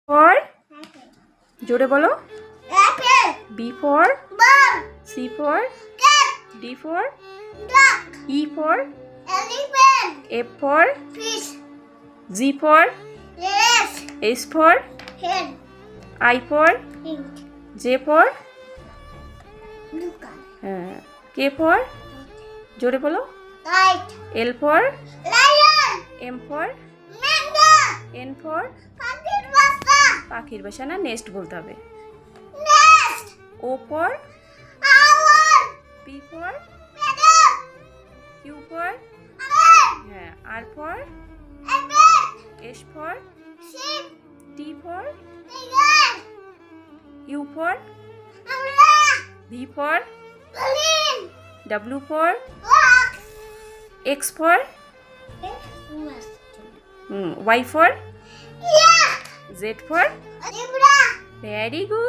For জোরে বলো। B for C for D for E for F for G for H for I for J for K for জোরে বলো। L for M for N for পাখির বাসা না, nest বলতে হবে। O for P for Q for R for S for T for U for V for W for X for Y for Z for very good.